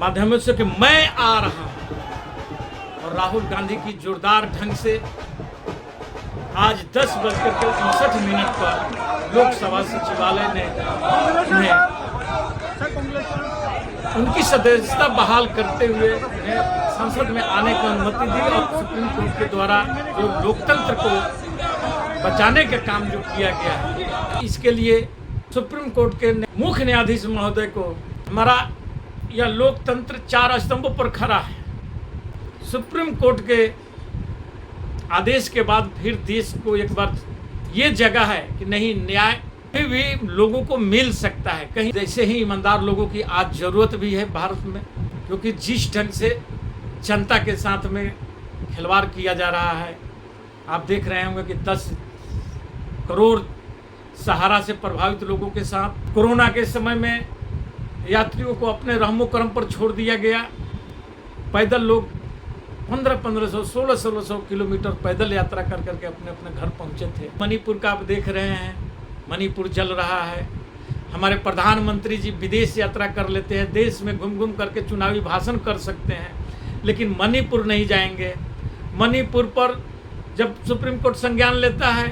माध्यमों से कि मैं आ रहा हूं और राहुल गांधी की जोरदार ढंग से आज 10:59 पर लोकसभा सचिवालय ने उन्हें उनकी सदस्यता बहाल करते हुए उन्हें संसद में आने की अनुमति दी और सुप्रीम कोर्ट के द्वारा जो लोकतंत्र को बचाने का काम जो किया गया है, इसके लिए सुप्रीम कोर्ट के मुख्य न्यायाधीश महोदय को हमारा यह लोकतंत्र 4 स्तंभों पर खड़ा है। सुप्रीम कोर्ट के आदेश के बाद फिर देश को एक बार ये जगह है कि नहीं, न्याय भी लोगों को मिल सकता है कहीं। जैसे ही ईमानदार लोगों की आज जरूरत भी है भारत में, क्योंकि जिस ढंग से जनता के साथ में खिलवाड़ किया जा रहा है, आप देख रहे होंगे कि 10 करोड़ सहारा से प्रभावित लोगों के साथ कोरोना के समय में यात्रियों को अपने रहमो करम पर छोड़ दिया गया। पैदल लोग 1500, 1600 किलोमीटर पैदल यात्रा कर करके अपने अपने घर पहुंचे थे। मणिपुर का आप देख रहे हैं, मणिपुर जल रहा है। हमारे प्रधानमंत्री जी विदेश यात्रा कर लेते हैं, देश में घूम घूम करके चुनावी भाषण कर सकते हैं, लेकिन मणिपुर नहीं जाएंगे। मणिपुर पर जब सुप्रीम कोर्ट संज्ञान लेता है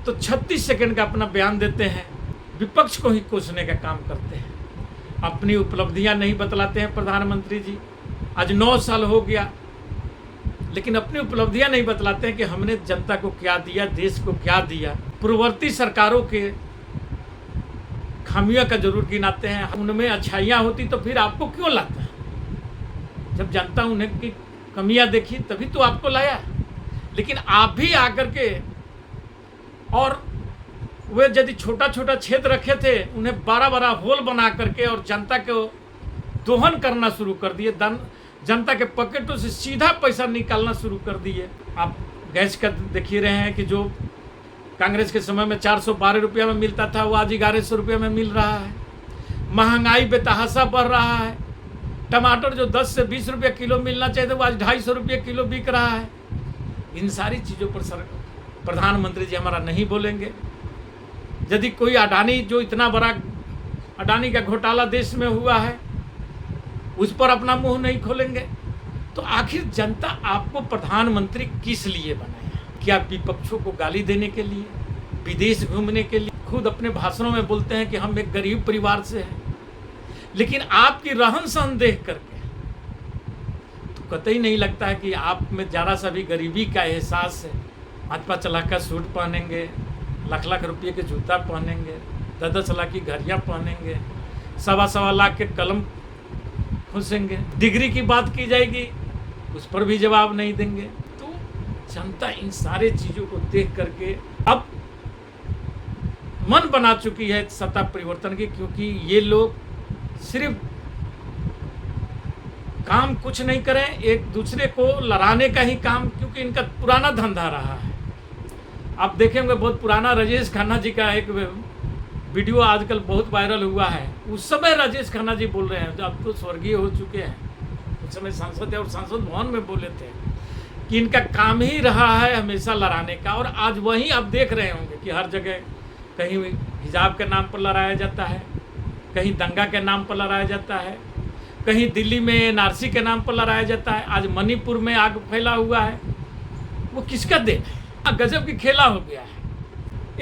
तो 36 सेकंड का अपना बयान देते हैं, विपक्ष को ही कोसने का काम करते हैं। अपनी उपलब्धियां नहीं बतलाते हैं प्रधानमंत्री जी। आज 9 साल हो गया, लेकिन अपनी उपलब्धियां नहीं बतलाते हैं कि हमने जनता को क्या दिया, देश को क्या दिया। पूर्ववर्ती सरकारों के खामियों का जरूर गिनाते हैं, उनमें अच्छाइयाँ होती तो फिर आपको क्यों लाता है? जब जनता उन्हें की कमियां देखी तभी तो आपको लाया। लेकिन आप भी आकर के, और वे यदि छोटा छोटा क्षेत्र रखे थे, उन्हें बड़ा बड़ा होल बना करके और जनता को दोहन करना शुरू कर दिए। जनता के पॉकेटों से सीधा पैसा निकालना शुरू कर दिए। आप गैस का देखिए रहे हैं कि जो कांग्रेस के समय में 412 रुपया में मिलता था, वो आज 1100 रुपये में मिल रहा है। महंगाई बेतहाशा बढ़ रहा है। टमाटर जो 10 से 20 रुपये किलो मिलना चाहिए था, वो आज 250 रुपये किलो बिक रहा है। इन सारी चीज़ों पर प्रधानमंत्री जी हमारा नहीं बोलेंगे। यदि कोई अडानी, जो इतना बड़ा अडानी का घोटाला देश में हुआ है, उस पर अपना मुंह नहीं खोलेंगे, तो आखिर जनता आपको प्रधानमंत्री किस लिए बनाया? क्या विपक्षों को गाली देने के लिए, विदेश घूमने के लिए? खुद अपने भाषणों में बोलते हैं कि हम एक गरीब परिवार से हैं, लेकिन आपकी रहन सहन देख करके तो कतई नहीं लगता है कि आप में जरा सा भी गरीबी का एहसास है। 5-5 लाख का सूट पहनेंगे, लाख रुपये के जूता पहनेंगे, 10-10 लाख की घड़ियाँ पहनेंगे, 1.25 लाख के कलम घुसेंगे। डिग्री की बात की जाएगी, उस पर भी जवाब नहीं देंगे। तो जनता इन सारे चीज़ों को देख करके अब मन बना चुकी है सत्ता परिवर्तन की, क्योंकि ये लोग सिर्फ काम कुछ नहीं करें, एक दूसरे को लड़ाने का ही काम, क्योंकि इनका पुराना धंधा रहा है। आप देखेंगे बहुत पुराना राजेश खन्ना जी का एक वीडियो आजकल बहुत वायरल हुआ है। उस समय राजेश खन्ना जी बोल रहे हैं, जो अब तो स्वर्गीय हो चुके हैं, उस समय सांसद है और सांसद भवन में बोले थे कि इनका काम ही रहा है हमेशा लड़ाने का। और आज वहीं आप देख रहे होंगे कि हर जगह कहीं हिजाब के नाम पर लड़ाया जाता है, कहीं दंगा के नाम पर लड़ाया जाता है, कहीं दिल्ली में एनआरसी के नाम पर लड़ाया जाता है। आज मणिपुर में आग फैला हुआ है, वो किसका देन है? गजब की खेला हो गया है।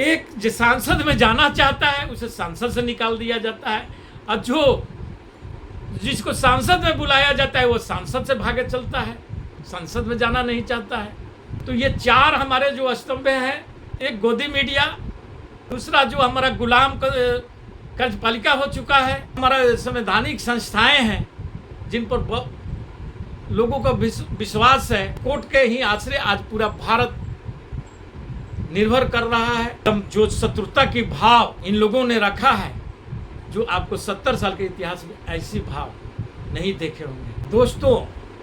एक जो सांसद में जाना चाहता है, उसे सांसद से निकाल दिया जाता है, और जिसको सांसद में बुलाया जाता है वो सांसद से भागे चलता है, संसद में जाना नहीं चाहता है। तो ये 4 हमारे जो स्तंभ हैं, एक गोदी मीडिया, दूसरा जो हमारा गुलाम कार्यपालिका हो चुका है, हमारा संवैधानिक संस्थाएं हैं जिन पर लोगों का विश्वास है, कोर्ट के ही आश्रय आज पूरा भारत निर्भर कर रहा है। जो शत्रुता की भाव इन लोगों ने रखा है, जो आपको 70 साल के इतिहास में ऐसी भाव नहीं देखे होंगे। दोस्तों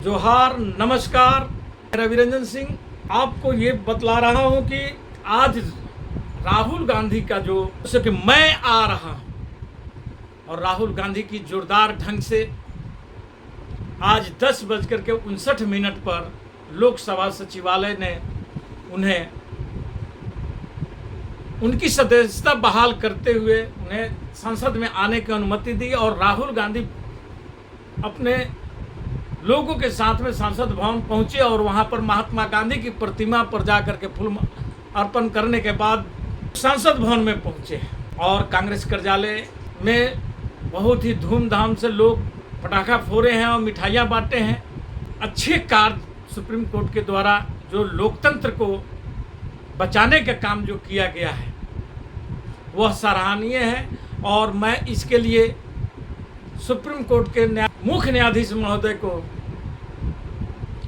जोहार, नमस्कार, रविरंजन सिंह आपको ये बतला रहा हूँ कि आज राहुल गांधी का जो कि मैं आ रहा हूँ, और राहुल गांधी की जोरदार ढंग से आज 10:59 पर लोकसभा सचिवालय ने उन्हें उनकी सदस्यता बहाल करते हुए उन्हें संसद में आने की अनुमति दी और राहुल गांधी अपने लोगों के साथ में संसद भवन पहुंचे और वहां पर महात्मा गांधी की प्रतिमा पर जाकर के फूल अर्पण करने के बाद संसद भवन में पहुंचे और कांग्रेस कार्यालय में बहुत ही धूमधाम से लोग पटाखा फोड़े हैं और मिठाइयाँ बांटे हैं। अच्छे कार्य सुप्रीम कोर्ट के द्वारा जो लोकतंत्र को बचाने का काम जो किया गया है वह सराहनीय है और मैं इसके लिए सुप्रीम कोर्ट के मुख्य न्यायाधीश महोदय को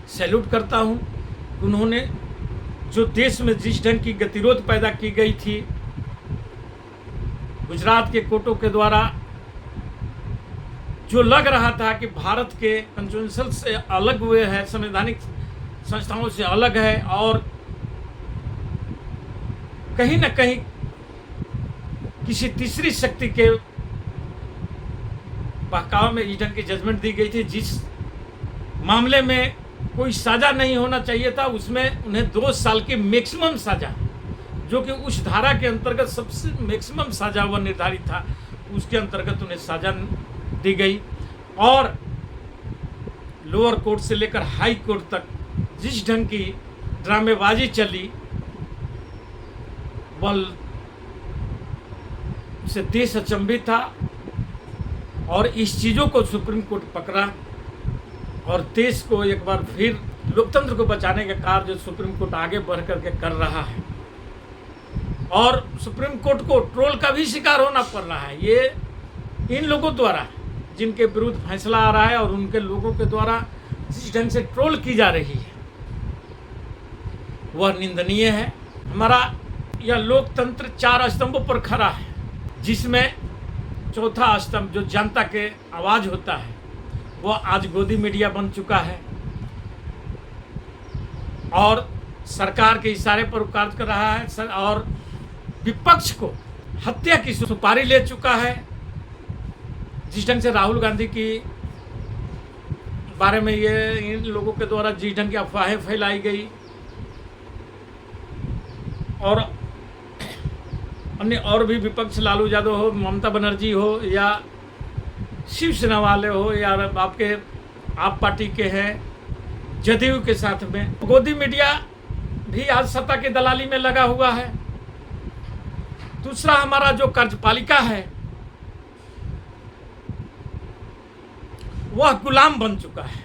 सैल्यूट करता हूं। उन्होंने जो देश में जिस ढंग की गतिरोध पैदा की गई थी गुजरात के कोर्टों के द्वारा, जो लग रहा था कि भारत के कॉन्स्टिट्यूशन से अलग हुए हैं, संवैधानिक संस्थाओं से अलग है और कहीं न कहीं किसी तीसरी शक्ति के बहकाव में इस ढंग की जजमेंट दी गई थी। जिस मामले में कोई सजा नहीं होना चाहिए था उसमें उन्हें 2 साल की मैक्सिमम सजा, जो कि उस धारा के अंतर्गत सबसे मैक्सिमम सजा वह निर्धारित था, उसके अंतर्गत उन्हें सजा दी गई। और लोअर कोर्ट से लेकर हाई कोर्ट तक जिस ढंग की ड्रामेबाजी चली वह से देश अचंभित था और इस चीज़ों को सुप्रीम कोर्ट पकड़ा और देश को एक बार फिर लोकतंत्र को बचाने का कार्य जो सुप्रीम कोर्ट आगे बढ़ करके कर रहा है और सुप्रीम कोर्ट को ट्रोल का भी शिकार होना पड़ रहा है। ये इन लोगों द्वारा जिनके विरुद्ध फैसला आ रहा है और उनके लोगों के द्वारा जिस ढंग से ट्रोल की जा रही है वह निंदनीय है। हमारा यह लोकतंत्र 4 स्तंभों पर खड़ा है, जिसमें चौथा स्तंभ जो जनता के आवाज़ होता है वह आज गोदी मीडिया बन चुका है और सरकार के इशारे पर कार्य कर रहा है और विपक्ष को हत्या की सुपारी ले चुका है। जिस ढंग से राहुल गांधी की बारे में ये इन लोगों के द्वारा जिस ढंग की अफवाहें फैलाई गई और अन्य और भी विपक्ष लालू यादव हो, ममता बनर्जी हो या शिवसेना वाले हो या आपके आप पार्टी के हैं जदयू के साथ में, गोदी मीडिया भी आज सत्ता की दलाली में लगा हुआ है। दूसरा हमारा जो कार्यपालिका है वह गुलाम बन चुका है,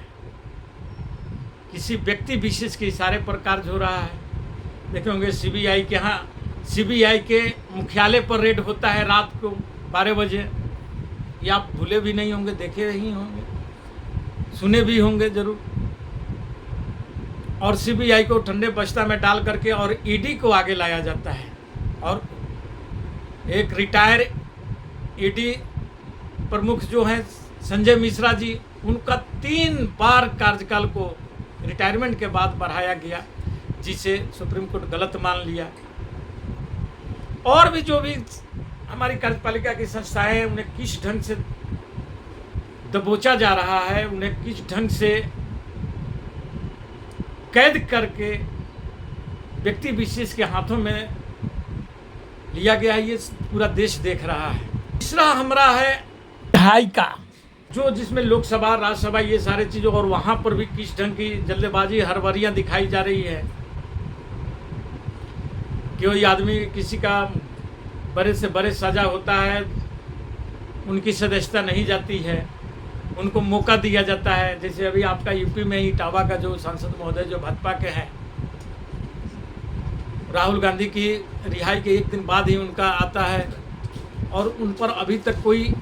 किसी व्यक्ति विशेष के इशारे पर कार्य हो रहा है। देखे होंगे सीबीआई के यहाँ सीबीआई के मुख्यालय पर रेड होता है रात को 12 बजे, ये आप भूले भी नहीं होंगे, देखे ही होंगे, सुने भी होंगे जरूर। और सीबीआई को ठंडे बस्ता में डाल करके और ईडी को आगे लाया जाता है और एक रिटायर ईडी प्रमुख जो हैं संजय मिश्रा जी, उनका 3 बार कार्यकाल को रिटायरमेंट के बाद बढ़ाया गया, जिसे सुप्रीम कोर्ट गलत मान लिया। और भी जो भी हमारी कार्यपालिका की संस्थाएं हैं उन्हें किस ढंग से दबोचा जा रहा है, उन्हें किस ढंग से कैद करके व्यक्ति विशेष के हाथों में लिया गया है, ये पूरा देश देख रहा है। तीसरा हमारा है ढाई का जो जिसमें लोकसभा राज्यसभा ये सारे चीज़ों और वहाँ पर भी किस ढंग की जल्दबाजी हड़बड़ियाँ दिखाई जा रही है कि कोई आदमी किसी का बड़े से बड़े सजा होता है, उनकी सदस्यता नहीं जाती है, उनको मौका दिया जाता है। जैसे अभी आपका यूपी में ही इटावा का जो सांसद महोदय जो भाजपा के हैं, राहुल गांधी की रिहाई के 1 दिन बाद ही उनका आता है और उन पर अभी तक कोई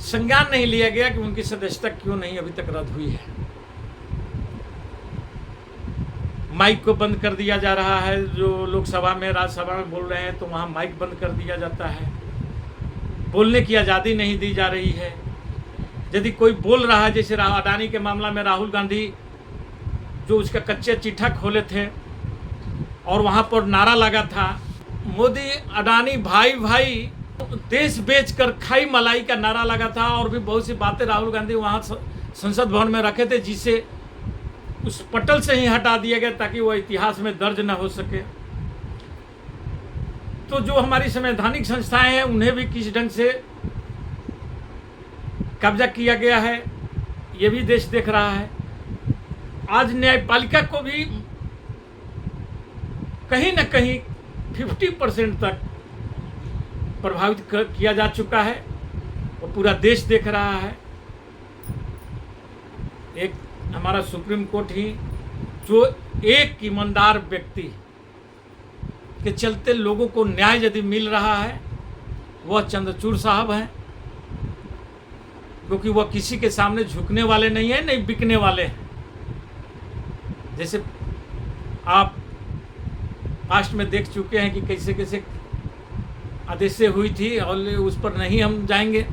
संज्ञान नहीं लिया गया कि उनकी सदस्यता क्यों नहीं अभी तक रद्द हुई है। माइक को बंद कर दिया जा रहा है, जो लोकसभा में राज्यसभा में बोल रहे हैं तो वहाँ माइक बंद कर दिया जाता है, बोलने की आज़ादी नहीं दी जा रही है। यदि कोई बोल रहा है, जैसे अडानी के मामला में राहुल गांधी जो उसका कच्चे चिट्ठा खोले थे और वहाँ पर नारा लगा था मोदी अडानी भाई भाई, देश बेचकर खाई मलाई का नारा लगा था और भी बहुत सी बातें राहुल गांधी वहाँ संसद भवन में रखे थे, जिसे उस पटल से ही हटा दिया गया ताकि वह इतिहास में दर्ज न हो सके। तो जो हमारी संवैधानिक संस्थाएं हैं उन्हें भी किस ढंग से कब्जा किया गया है, ये भी देश देख रहा है। आज न्यायपालिका को भी कहीं न कहीं 50% तक प्रभावित किया जा चुका है, वो पूरा देश देख रहा है। एक हमारा सुप्रीम कोर्ट ही, जो एक ईमानदार व्यक्ति के चलते लोगों को न्याय यदि मिल रहा है, वह चंद्रचूड़ साहब हैं, क्योंकि वह किसी के सामने झुकने वाले नहीं हैं, नहीं बिकने वाले हैं। जैसे आप पास्ट में देख चुके हैं कि कैसे कैसे आदेशें हुई थी, और उस पर नहीं हम जाएंगे,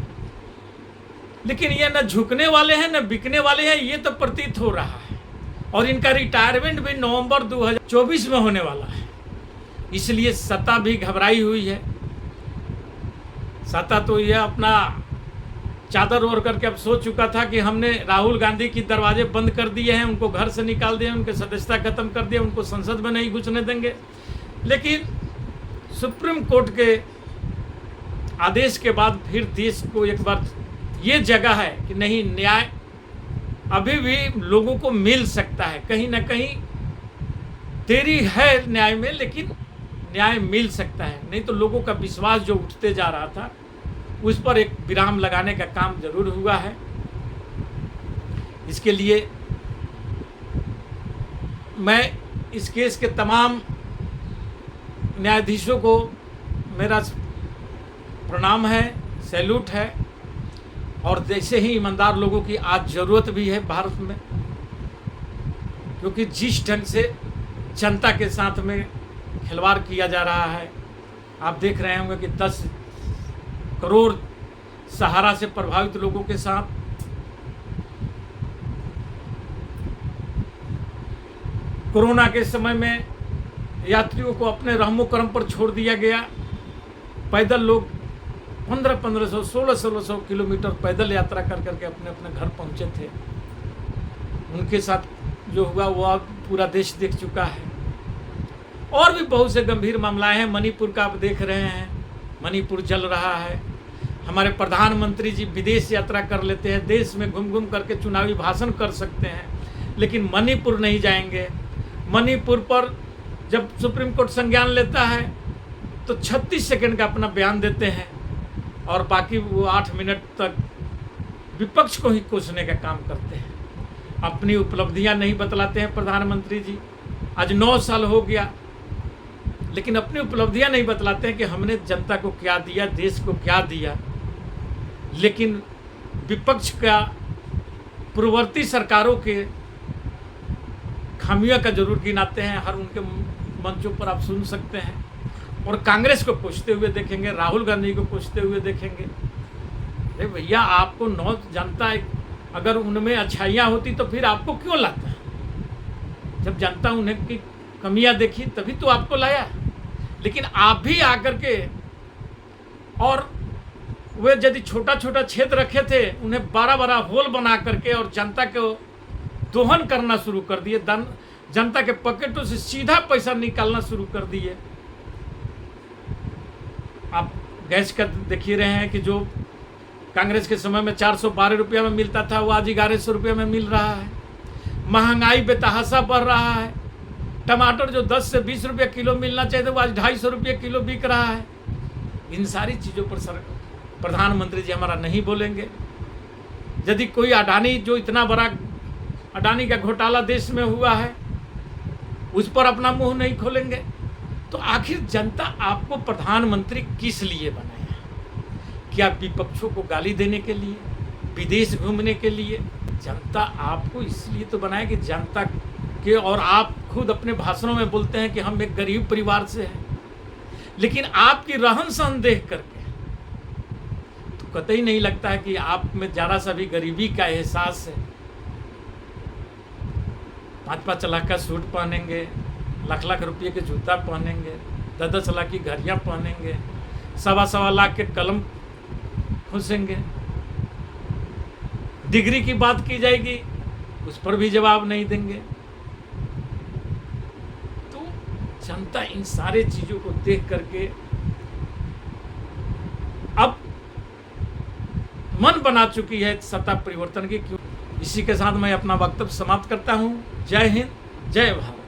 लेकिन ये न झुकने वाले हैं न बिकने वाले हैं, ये तो प्रतीत हो रहा है। और इनका रिटायरमेंट भी नवंबर 2024 में होने वाला है, इसलिए सत्ता भी घबराई हुई है। सत्ता तो यह अपना चादर ओढ़ करके अब सोच चुका था कि हमने राहुल गांधी की दरवाजे बंद कर दिए हैं, उनको घर से निकाल दिए, उनके सदस्यता खत्म कर दिया, उनको संसद में नहीं घुसने देंगे। लेकिन सुप्रीम कोर्ट के आदेश के बाद फिर देश को एक बार ये जगह है कि नहीं, न्याय अभी भी लोगों को मिल सकता है। कहीं ना कहीं देरी है न्याय में, लेकिन न्याय मिल सकता है। नहीं तो लोगों का विश्वास जो उठते जा रहा था, उस पर एक विराम लगाने का काम जरूर हुआ है। इसके लिए मैं इस केस के तमाम न्यायाधीशों को मेरा प्रणाम है, सैल्यूट है। और जैसे ही ईमानदार लोगों की आज ज़रूरत भी है भारत में, क्योंकि जिस ढंग से जनता के साथ में खिलवाड़ किया जा रहा है, आप देख रहे होंगे कि 10 करोड़ सहारा से प्रभावित लोगों के साथ कोरोना के समय में यात्रियों को अपने रहमो करम पर छोड़ दिया गया। पैदल लोग 1500, 1600 किलोमीटर पैदल यात्रा कर करके अपने अपने घर पहुंचे थे। उनके साथ जो हुआ वो पूरा देश देख चुका है। और भी बहुत से गंभीर मामलाएं हैं। मणिपुर का आप देख रहे हैं, मणिपुर जल रहा है। हमारे प्रधानमंत्री जी विदेश यात्रा कर लेते हैं, देश में घूम घूम करके चुनावी भाषण कर सकते हैं, लेकिन मणिपुर नहीं जाएंगे। मणिपुर पर जब सुप्रीम कोर्ट संज्ञान लेता है तो 36 सेकंड का अपना बयान देते हैं, और बाकी वो 8 मिनट तक विपक्ष को ही कोसने का काम करते हैं। अपनी उपलब्धियां नहीं बतलाते हैं प्रधानमंत्री जी। आज 9 साल हो गया, लेकिन अपनी उपलब्धियां नहीं बतलाते हैं कि हमने जनता को क्या दिया, देश को क्या दिया। लेकिन विपक्ष का पूर्ववर्ती सरकारों के खामियों का जरूर गिनाते हैं, हर उनके मंचों पर आप सुन सकते हैं। और कांग्रेस को कोसते हुए देखेंगे, राहुल गांधी को कोसते हुए देखेंगे। अरे भैया, आपको नौ जनता अगर उनमें अच्छाइयाँ होती तो फिर आपको क्यों लाता? जब जनता उन्हें की कमियां देखी तभी तो आपको लाया। लेकिन आप भी आकर के, और वे यदि छोटा छोटा क्षेत्र रखे थे, उन्हें बड़ा बड़ा होल बना करके और जनता को दोहन करना शुरू कर दिए। जनता के पॉकेटों से सीधा पैसा निकालना शुरू कर दिए। आप गैस का देख ही रहे हैं कि जो कांग्रेस के समय में 412 रुपया में मिलता था, वो आज 1100 रुपये में मिल रहा है। महंगाई बेतहाशा बढ़ रहा है। टमाटर जो 10 से 20 रुपये किलो मिलना चाहिए था, वो आज 250 रुपये किलो बिक रहा है। इन सारी चीज़ों पर प्रधानमंत्री जी हमारा नहीं बोलेंगे। यदि कोई अडानी, जो इतना बड़ा अडानी का घोटाला देश में हुआ है, उस पर अपना मुंह नहीं खोलेंगे, तो आखिर जनता आपको प्रधानमंत्री किस लिए बनाया? क्या विपक्षों को गाली देने के लिए, विदेश घूमने के लिए? जनता आपको इसलिए तो बनाया कि जनता के, और आप खुद अपने भाषणों में बोलते हैं कि हम एक गरीब परिवार से हैं, लेकिन आपकी रहन सहन देख करके तो कतई नहीं लगता है कि आप में जरा सा भी गरीबी का एहसास है। 5-5 लाख का सूट पहनेंगे, लाख रुपये के जूता पहनेंगे, 10-10 लाख की घड़ियाँ पहनेंगे, 1.25 लाख के कलम खुसेंगे। डिग्री की बात की जाएगी, उस पर भी जवाब नहीं देंगे। तो जनता इन सारे चीज़ों को देख करके अब मन बना चुकी है सत्ता परिवर्तन की। क्यों? इसी के साथ मैं अपना वक्तव्य समाप्त करता हूँ। जय हिंद, जय भारत।